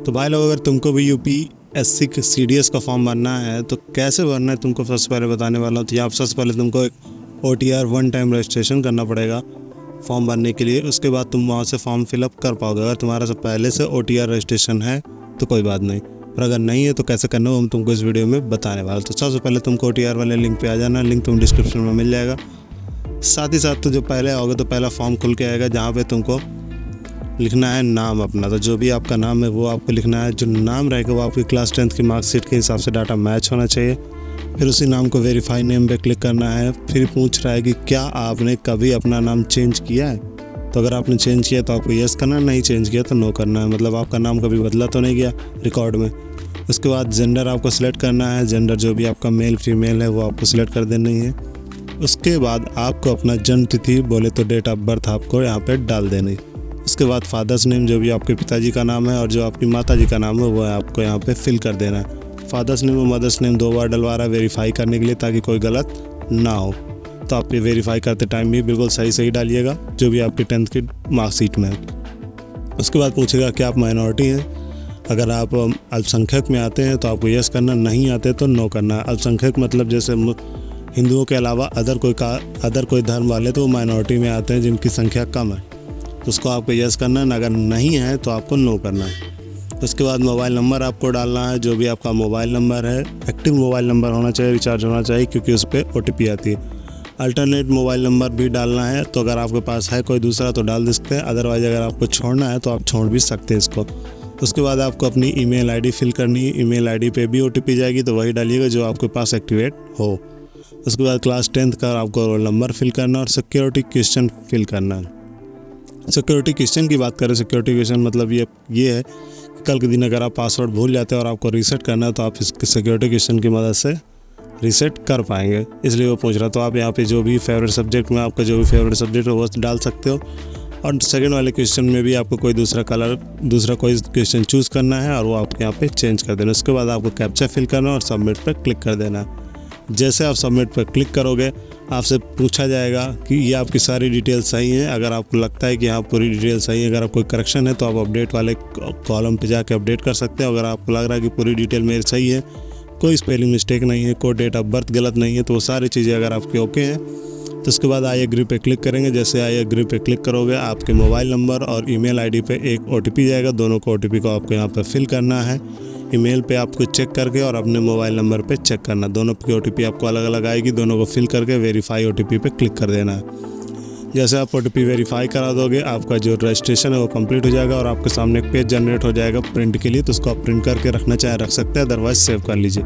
तो भाई लोग, अगर तुमको भी यूपीएससी के सीडीएस का फॉर्म भरना है तो कैसे भरना है तुमको सबसे पहले बताने वाला हूँ। तो यहाँ पर सबसे पहले तुमको एक OTR वन टाइम रजिस्ट्रेशन करना पड़ेगा फॉर्म भरने के लिए। उसके बाद तुम वहाँ से फॉर्म फिलअप कर पाओगे। अगर तुम्हारा से पहले से OTR रजिस्ट्रेशन है तो कोई बात नहीं, पर अगर नहीं है तो कैसे करना हो हम तुमको इस वीडियो में बताने वाला। तो सबसे पहले तुमको OTR वाले लिंक पे आ जाना। लिंक तुम डिस्क्रिप्शन में मिल जाएगा। साथ ही साथ तो जो पहले आओगे तो पहला फॉर्म खुल के आएगा जहाँ पे तुमको लिखना है नाम अपना। तो जो भी आपका नाम है वो आपको लिखना है। जो नाम रहेगा वो आपकी क्लास 10th की मार्कशीट के हिसाब से डाटा मैच होना चाहिए। फिर उसी नाम को वेरीफाई नेम पे क्लिक करना है। फिर पूछ रहा है कि क्या आपने कभी अपना नाम चेंज किया है। तो अगर आपने चेंज किया तो आपको येस करना है, नहीं चेंज किया तो नो करना है। मतलब आपका नाम कभी बदला तो नहीं गया रिकॉर्ड में। उसके बाद जेंडर आपको सिलेक्ट करना है। जेंडर जो भी आपका मेल फीमेल है वो आपको सिलेक्ट कर देनी है। उसके बाद आपको अपना जन्म तिथि बोले तो डेट ऑफ बर्थ आपको यहाँ पे डाल देनी। उसके बाद फादर्स नेम जो भी आपके पिताजी का नाम है और जो आपकी माताजी का नाम है वो आपको यहाँ पे फिल कर देना है। फादर्स नेम और मदर्स नेम 2 बार डलवा रहा है वेरीफाई करने के लिए ताकि कोई गलत ना हो। तो आप ये वेरीफाई करते टाइम भी बिल्कुल सही डालिएगा जो भी आपकी 10th की मार्कशीट में है। उसके बाद पूछेगा कि आप माइनॉरिटी हैं। अगर आप अल्पसंख्यक में आते हैं तो आपको यस करना, नहीं आते तो नो करना। अल्पसंख्यक मतलब जैसे हिंदुओं के अलावा अदर कोई धर्म वाले तो वो माइनॉरिटी में आते हैं जिनकी संख्या कम है, तो उसको आपको यस करना है। अगर नहीं है तो आपको नो करना है। उसके बाद मोबाइल नंबर आपको डालना है। जो भी आपका मोबाइल नंबर है एक्टिव मोबाइल नंबर होना चाहिए, रिचार्ज होना चाहिए, क्योंकि उस पर OTP आती है। अल्टरनेट मोबाइल नंबर भी डालना है। तो अगर आपके पास है कोई दूसरा तो डाल सकते हैं, अदरवाइज़ अगर आपको छोड़ना है तो आप छोड़ भी सकते हैं इसको। उसके बाद आपको अपनी ईमेल ID फिल करनी है। ईमेल ID पे भी OTP जाएगी तो वही डालिएगा जो आपके पास एक्टिवेट हो। उसके बाद क्लास 10th का आपको रोल नंबर फिल करना और सिक्योरिटी क्वेश्चन फिल करना है। सिक्योरिटी क्वेश्चन की बात करें, सिक्योरिटी क्वेश्चन मतलब ये है कि कल के दिन अगर आप पासवर्ड भूल जाते हैं और आपको रीसेट करना है तो आप इस सिक्योरिटी क्वेश्चन की मदद से रीसेट कर पाएंगे, इसलिए वो पूछ रहा। तो आप यहाँ पे जो भी फेवरेट सब्जेक्ट में आपका जो भी फेवरेट सब्जेक्ट है वो डाल सकते हो। और सेकंड वाले क्वेश्चन में भी आपको कोई दूसरा कोई क्वेश्चन चूज़ करना है और वो आपके यहाँ पे चेंज कर देना। उसके बाद आपको कैप्चा फिल करना और सबमिट पर क्लिक कर देना। जैसे आप सबमिट पर क्लिक करोगे आपसे पूछा जाएगा कि ये आपकी सारी डिटेल सही हैं। अगर आपको लगता है कि हाँ पूरी डिटेल सही है, अगर आप कोई करेक्शन है तो आप अपडेट वाले कॉलम पे जाके अपडेट कर सकते हैं। अगर आपको लग रहा है कि पूरी डिटेल मेरी सही है, कोई स्पेलिंग मिस्टेक नहीं है, कोई डेट ऑफ बर्थ गलत नहीं है, तो वो सारी चीज़ें अगर आपकी ओके हैं तो उसके बाद आई एग्री पे क्लिक करेंगे। जैसे आई एग्री पे क्लिक करोगे आपके मोबाइल नंबर और ईमेल ID पे एक OTP जाएगा। दोनों को OTP को आपको यहाँ पर फिल करना है। ईमेल पे आपको चेक करके और अपने मोबाइल नंबर पे चेक करना। दोनों की OTP आपको अलग अलग आएगी। दोनों को फिल करके वेरीफाई OTP पे क्लिक कर देना है। जैसे आप OTP वेरीफाई करा दोगे आपका जो रजिस्ट्रेशन है वो कंप्लीट हो जाएगा और आपके सामने एक पेज जनरेट हो जाएगा प्रिंट के लिए। तो उसको आप प्रिंट करके रखना चाहे रख सकते हैं, अदरवाइज सेव कर लीजिए।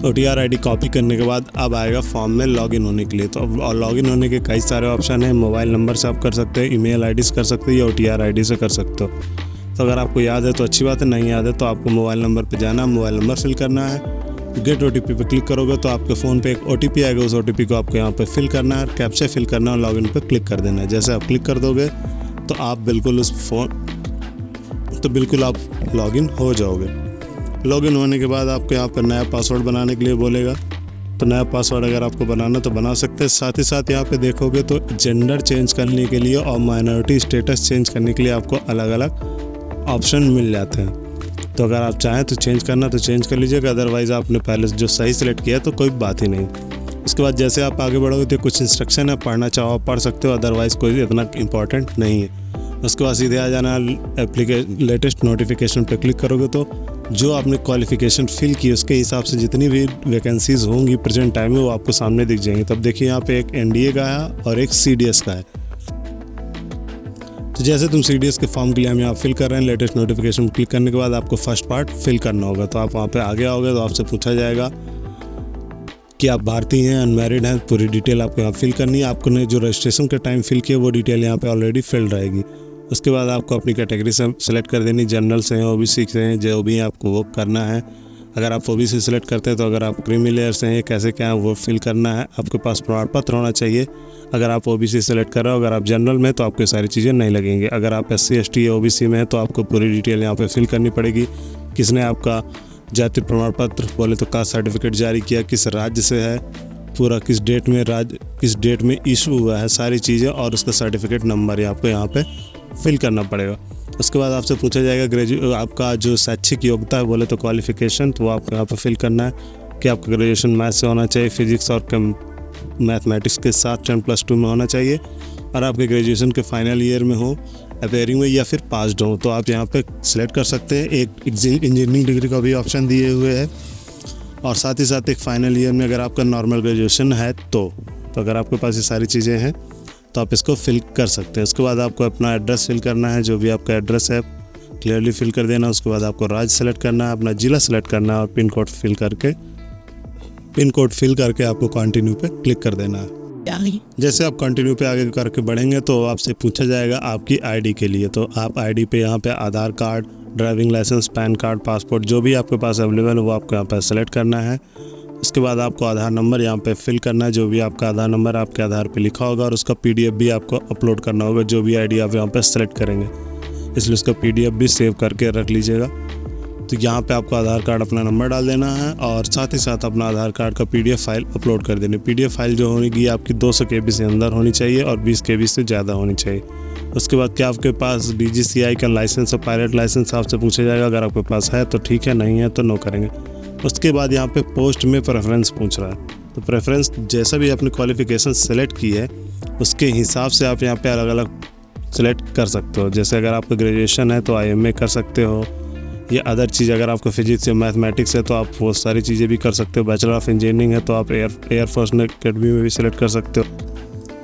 OTR ID कॉपी करने के बाद अब आएगा फॉर्म में लॉगिन होने के लिए। तो अब लॉगिन होने के कई सारे ऑप्शन हैं। मोबाइल नंबर से आप कर सकते हैं, ईमेल ID से कर सकते हैं या OTR ID से कर सकते हो। तो अगर आपको याद है तो अच्छी बात है, नहीं याद है तो आपको मोबाइल नंबर पे जाना, मोबाइल नंबर फिल करना है। गेट OTP पे क्लिक करोगे तो आपके फ़ोन पे एक OTP आएगा। उस OTP को आपको यहाँ पे फिल करना है, कैप्चा फिल करना है और लॉगिन पे क्लिक कर देना है। जैसे आप क्लिक कर दोगे तो आप बिल्कुल आप लॉगिन हो जाओगे। लॉगिन होने के बाद आपको यहाँ पर नया पासवर्ड बनाने के लिए बोलेगा। तो नया पासवर्ड अगर आपको बनाना तो बना सकते हैं। साथ ही साथ यहाँ पे देखोगे तो जेंडर चेंज करने के लिए और माइनॉरिटी स्टेटस चेंज करने के लिए आपको अलग अलग ऑप्शन मिल जाते हैं। तो अगर आप चाहें तो चेंज करना तो चेंज कर लीजिएगा, अदरवाइज़ आपने पहले जो सही सिलेक्ट किया तो कोई बात ही नहीं। उसके बाद जैसे आप आगे बढ़ोगे तो कुछ इंस्ट्रक्शन है, पढ़ना चाहो आप पढ़ सकते हो, अदरवाइज़ कोई इतना इंपॉर्टेंट नहीं है। उसके बाद सीधे आ जाना लेटेस्ट नोटिफिकेशन पे क्लिक करोगे तो जो आपने क्वालिफ़िकेशन फिल की उसके हिसाब से जितनी भी वैकेंसीज़ होंगी प्रेजेंट टाइम में वो आपको सामने दिख जाएंगी। तब देखिए यहाँ पे एक NDA का है और एक CDS का है। तो जैसे तुम CDS के फॉर्म के लिए हम यहाँ फिल कर रहे हैं, लेटेस्ट नोटिफिकेशन क्लिक करने के बाद आपको फर्स्ट पार्ट फिल करना होगा। तो आप वहाँ पे आगे आओगे तो आपसे पूछा जाएगा कि आप भारतीय हैं, अनमैरिड हैं, पूरी डिटेल आपको यहाँ फिल करनी है। आपको ने जो रजिस्ट्रेशन के टाइम फिल किया वो डिटेल यहाँ पे ऑलरेडी फिल्ड रहेगी। उसके बाद आपको अपनी कैटेगरी से सेलेक्ट कर देनी, जनरल से हैं, OBC से हैं, जो भी आपको वो करना है। अगर आप OBC सेलेक्ट करते हैं तो अगर आप क्रीमी लेयर से हैं कैसे क्या है वो फिल करना है। आपके पास प्रमाण पत्र होना चाहिए अगर आप OBC सेलेक्ट कर रहे हो। अगर आप जनरल में तो आपको सारी चीज़ें नहीं लगेंगी। अगर आप SC ST या OBC में है तो आपको पूरी डिटेल यहाँ पे फिल करनी पड़ेगी। किसने आपका जाति प्रमाण पत्र बोले तो कास्ट सर्टिफिकेट जारी किया, किस राज्य से है, पूरा किस डेट में इशू हुआ है, सारी चीज़ें और उसका सर्टिफिकेट नंबर आपको यहाँ पे फिल करना पड़ेगा। उसके बाद आपसे पूछा जाएगा आपका जो शैक्षिक योग्यता है बोले तो क्वालिफ़िकेशन, तो आप यहाँ पर फिल करना है कि आपका ग्रेजुएशन मैथ से होना चाहिए, फिजिक्स और मैथमेटिक्स के साथ 10+2 में होना चाहिए, और आपके ग्रेजुएशन के फाइनल ईयर में हो, अपेयरिंग में, या फिर पास्ड हो। तो आप यहाँ पे सिलेक्ट कर सकते हैं। एक इंजीनियरिंग डिग्री का भी ऑप्शन दिए हुए है, और साथ ही साथ एक फाइनल ईयर में अगर आपका नॉर्मल ग्रेजुएशन है तो अगर आपके पास ये सारी चीज़ें हैं तो आप इसको फिल कर सकते हैं। उसके बाद आपको अपना एड्रेस फिल करना है, जो भी आपका एड्रेस है क्लियरली फिल कर देना। उसके बाद आपको राज्य सेलेक्ट करना है, अपना ज़िला सेलेक्ट करना है, और पिन कोड फिल करके आपको कंटिन्यू पे क्लिक कर देना है। जैसे आप कंटिन्यू पे आगे करके बढ़ेंगे तो आपसे पूछा जाएगा आपकी आईडी के लिए। तो आप आईडी पे यहाँ पे Aadhaar card, driving licence, PAN card, passport, जो भी आपके पास अवेलेबल है वो आपको यहाँ पर सेलेक्ट करना है। उसके बाद आपको आधार नंबर यहाँ पे फिल करना है, जो भी आपका आधार नंबर आपके आधार पे लिखा होगा, और उसका PDF भी आपको अपलोड करना होगा, जो भी आईडी आप यहाँ पे सेलेक्ट करेंगे, इसलिए उसका PDF भी सेव करके रख लीजिएगा। तो यहाँ पे आपको आधार कार्ड अपना नंबर डाल देना है, और साथ ही साथ अपना आधार कार्ड का PDF फाइल अपलोड कर देनी। PDF फाइल जो होगी आपकी 200 KB से अंदर होनी चाहिए और 20 KB से ज़्यादा होनी चाहिए। उसके बाद क्या आपके पास DGCI का लाइसेंस और पायलट लाइसेंस आपसे पूछा जाएगा। अगर आपके पास है तो ठीक है, नहीं है तो नो करेंगे। उसके बाद यहाँ पे पोस्ट में प्रेफरेंस पूछ रहा है, तो प्रेफरेंस जैसा भी आपने क्वालिफ़िकेशन सेलेक्ट की है उसके हिसाब से आप यहाँ पे अलग अलग सेलेक्ट कर सकते हो। जैसे अगर आपका ग्रेजुएशन है तो IMA कर सकते हो, या अदर चीज़ अगर आपको फिजिक्स या मैथमेटिक्स है तो आप वो सारी चीज़ें भी कर सकते हो। बैचलर ऑफ इंजीनियरिंग है तो आप एयरफोर्स अकेडमी में भी सिलेक्ट कर सकते हो।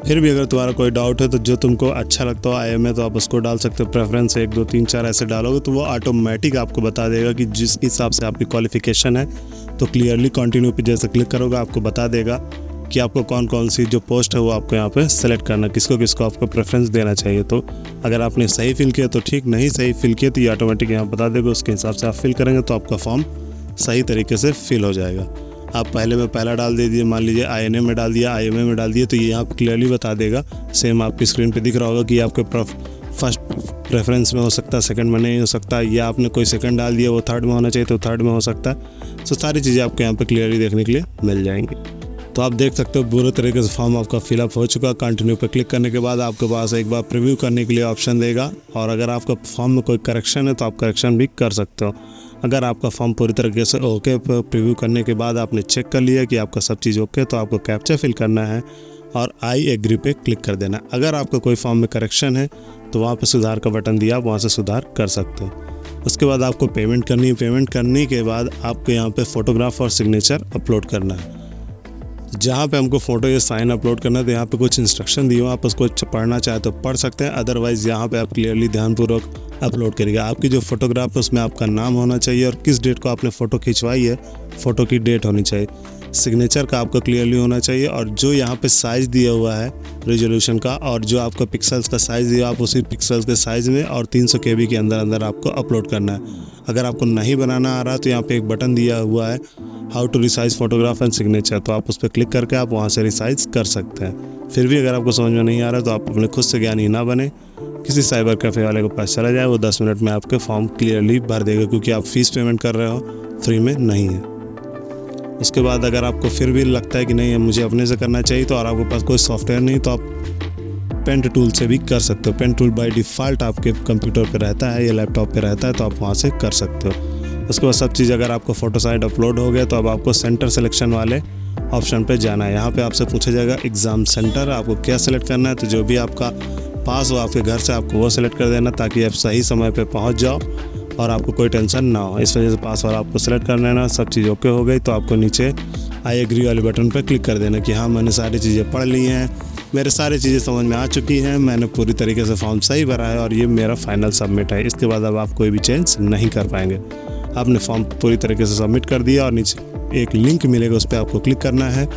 फिर भी अगर तुम्हारा कोई डाउट है तो जो तुमको अच्छा लगता हो IMA तो आप उसको डाल सकते हो। प्रेफरेंस 1 2 3 4 ऐसे डालोगे तो वो ऑटोमेटिक आपको बता देगा कि जिस हिसाब से आपकी क्वालिफ़िकेशन है। तो क्लियरली कंटिन्यू पे जैसे क्लिक करोगे आपको बता देगा कि आपको कौन कौन सी जो पोस्ट है वो आपको यहाँ पे सेलेक्ट करना, किसको किसको आपको प्रेफरेंस देना चाहिए। तो अगर आपने सही फिल किया तो ठीक, नहीं सही फिल किया तो ये ऑटोमेटिक यहाँ बता देगा। उसके हिसाब से आप फिल करेंगे तो आपका फॉर्म सही तरीके से फिल हो जाएगा। आप पहले में पहला डाल दीजिए, मान लीजिए INA में डाल दिया, IMA में डाल दिया, तो ये यहाँ पे क्लियरली बता देगा। सेम आपकी स्क्रीन पे दिख रहा होगा कि आपके फर्स्ट प्रेफरेंस में हो सकता है, सेकंड में नहीं हो सकता, या आपने कोई सेकंड डाल दिया वो थर्ड में होना चाहिए तो थर्ड में हो सकता है। तो सारी चीज़ें आपको यहाँ पे क्लियरली देखने के लिए मिल जाएंगी। तो आप देख सकते हो पूरे तरीके से फॉर्म आपका फिलअप हो चुका। कंटिन्यू पे क्लिक करने के बाद आपके पास एक बार प्रीव्यू करने के लिए ऑप्शन देगा, और अगर आपका फॉर्म में कोई करेक्शन है तो आप करेक्शन भी कर सकते हो। अगर आपका फॉर्म पूरी तरीके से ओके, प्रीव्यू करने के बाद आपने चेक कर लिया कि आपका सब चीज़ ओके, तो आपको कैप्चा फिल करना है और आई एग्री पे क्लिक कर देना। अगर आपका कोई फॉर्म में करेक्शन है तो वहाँ पे सुधार का बटन दिया, आप वहाँ से सुधार कर सकते हो। उसके बाद आपको पेमेंट करनी है। पेमेंट करने के बाद आपको यहाँ पे फ़ोटोग्राफ और सिग्नेचर अपलोड करना है। जहाँ पे हमको फ़ोटो या साइन अपलोड करना है तो यहाँ पे कुछ इंस्ट्रक्शन दिए हो, आप उसको पढ़ना चाहे तो पढ़ सकते हैं, अदरवाइज़ यहाँ पे आप क्लियरली ध्यानपूर्वक अपलोड करिएगा। आपकी जो फ़ोटोग्राफ है उसमें आपका नाम होना चाहिए और किस डेट को आपने फ़ोटो खिंचवाई है, फ़ोटो की डेट होनी चाहिए। सिग्नेचर का आपको क्लियरली होना चाहिए, और जो यहाँ पे साइज़ दिया हुआ है रेजोल्यूशन का, और जो आपका पिक्सल्स का साइज़ दिया, आप उसी पिक्सल्स के साइज़ में और 300 KB के अंदर आपको अपलोड करना है। अगर आपको नहीं बनाना आ रहा तो यहाँ पे एक बटन दिया हुआ है how to resize photograph and signature, तो आप उस पर क्लिक करके आप वहाँ से रिसाइज कर सकते हैं। फिर भी अगर आपको समझ में नहीं आ रहा तो आप अपने खुद से ज्ञानी ना बने, किसी साइबर कैफ़े वाले के पास चला जाए, वो 10 मिनट में आपके फॉर्म क्लियरली भर देगा, क्योंकि आप फीस पेमेंट कर रहे हो, फ्री में नहीं है। उसके बाद अगर आपको फिर भी लगता है कि नहीं मुझे अपने से करना चाहिए तो, और आपके पास कोई सॉफ्टवेयर नहीं, तो आप पेन टूल से भी कर सकते हो। पेन टूल बाय डिफ़ॉल्ट आपके कंप्यूटर पे रहता है या लैपटॉप पे रहता है, तो आप वहाँ से कर सकते हो। उसके बाद सब चीज़ अगर आपको फ़ोटो साइड अपलोड हो गया तो अब आपको सेंटर सिलेक्शन वाले ऑप्शन पे जाना है। यहाँ पे आपसे पूछा जाएगा एग्ज़ाम सेंटर, आपको क्या सेलेक्ट करना है, तो जो भी आपका पास हो आपके घर से आपको वो सेलेक्ट कर देना, ताकि आप सही समय पे पहुँच जाओ और आपको कोई टेंशन ना हो। इस वजह से पास और आपको सेलेक्ट करना है ना। सब चीज़ ओके हो गई तो आपको नीचे आई एग्री वाले बटन पर क्लिक कर देना कि हाँ मैंने सारी चीज़ें पढ़ ली हैं, मेरे सारी चीज़ें समझ में आ चुकी हैं, मैंने पूरी तरीके से फॉर्म सही भरा है और ये मेरा फाइनल सबमिट है। इसके बाद अब आप कोई भी चेंज नहीं कर पाएंगे। आपने फॉर्म पूरी तरीके से सबमिट कर दिया और नीचे एक लिंक मिलेगा, उस पर आपको क्लिक करना है।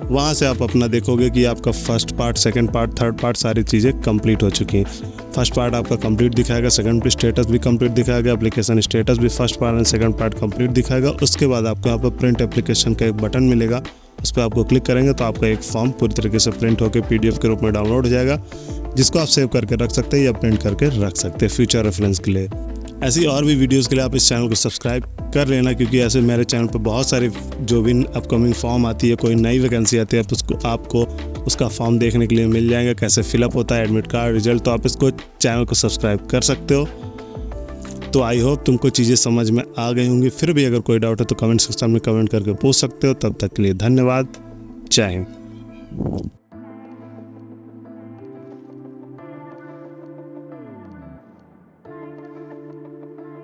वहाँ से आप अपना देखोगे कि आपका first part, second part, third part सारी चीज़ें कंप्लीट हो चुकी हैं। फर्स्ट पार्ट आपका कंप्लीट दिखाएगा, सेकंड स्टेटस भी कंप्लीट दिखाएगा, एप्लीकेशन स्टेटस भी first part and second part complete दिखाएगा। उसके बाद आपको यहाँ पर प्रिंट एप्लीकेशन का एक बटन मिलेगा, उस पर आपको क्लिक करेंगे तो आपका एक फॉर्म पूरी तरीके से प्रिंट होकर PDF के रूप में डाउनलोड हो जाएगा, जिसको आप सेव करके रख सकते हैं या प्रिंट करके रख सकते हैं फ्यूचर रेफरेंस के लिए। ऐसी और भी वीडियोस के लिए आप इस चैनल को सब्सक्राइब कर लेना, क्योंकि ऐसे मेरे चैनल पर बहुत सारे जो भी अपकमिंग फॉर्म आती है, कोई नई वैकेंसी आती है, तो उसको आपको उसका फॉर्म देखने के लिए मिल जाएगा, कैसे फिलअप होता है, एडमिट कार्ड, रिजल्ट। तो आप इसको चैनल को सब्सक्राइब कर सकते हो। तो आई होप तुमको चीज़ें समझ में आ गई होंगी। फिर भी अगर कोई डाउट है तो कमेंट सेक्शन में कमेंट करके पूछ सकते हो। तब तक के लिए धन्यवाद। जय हिंद।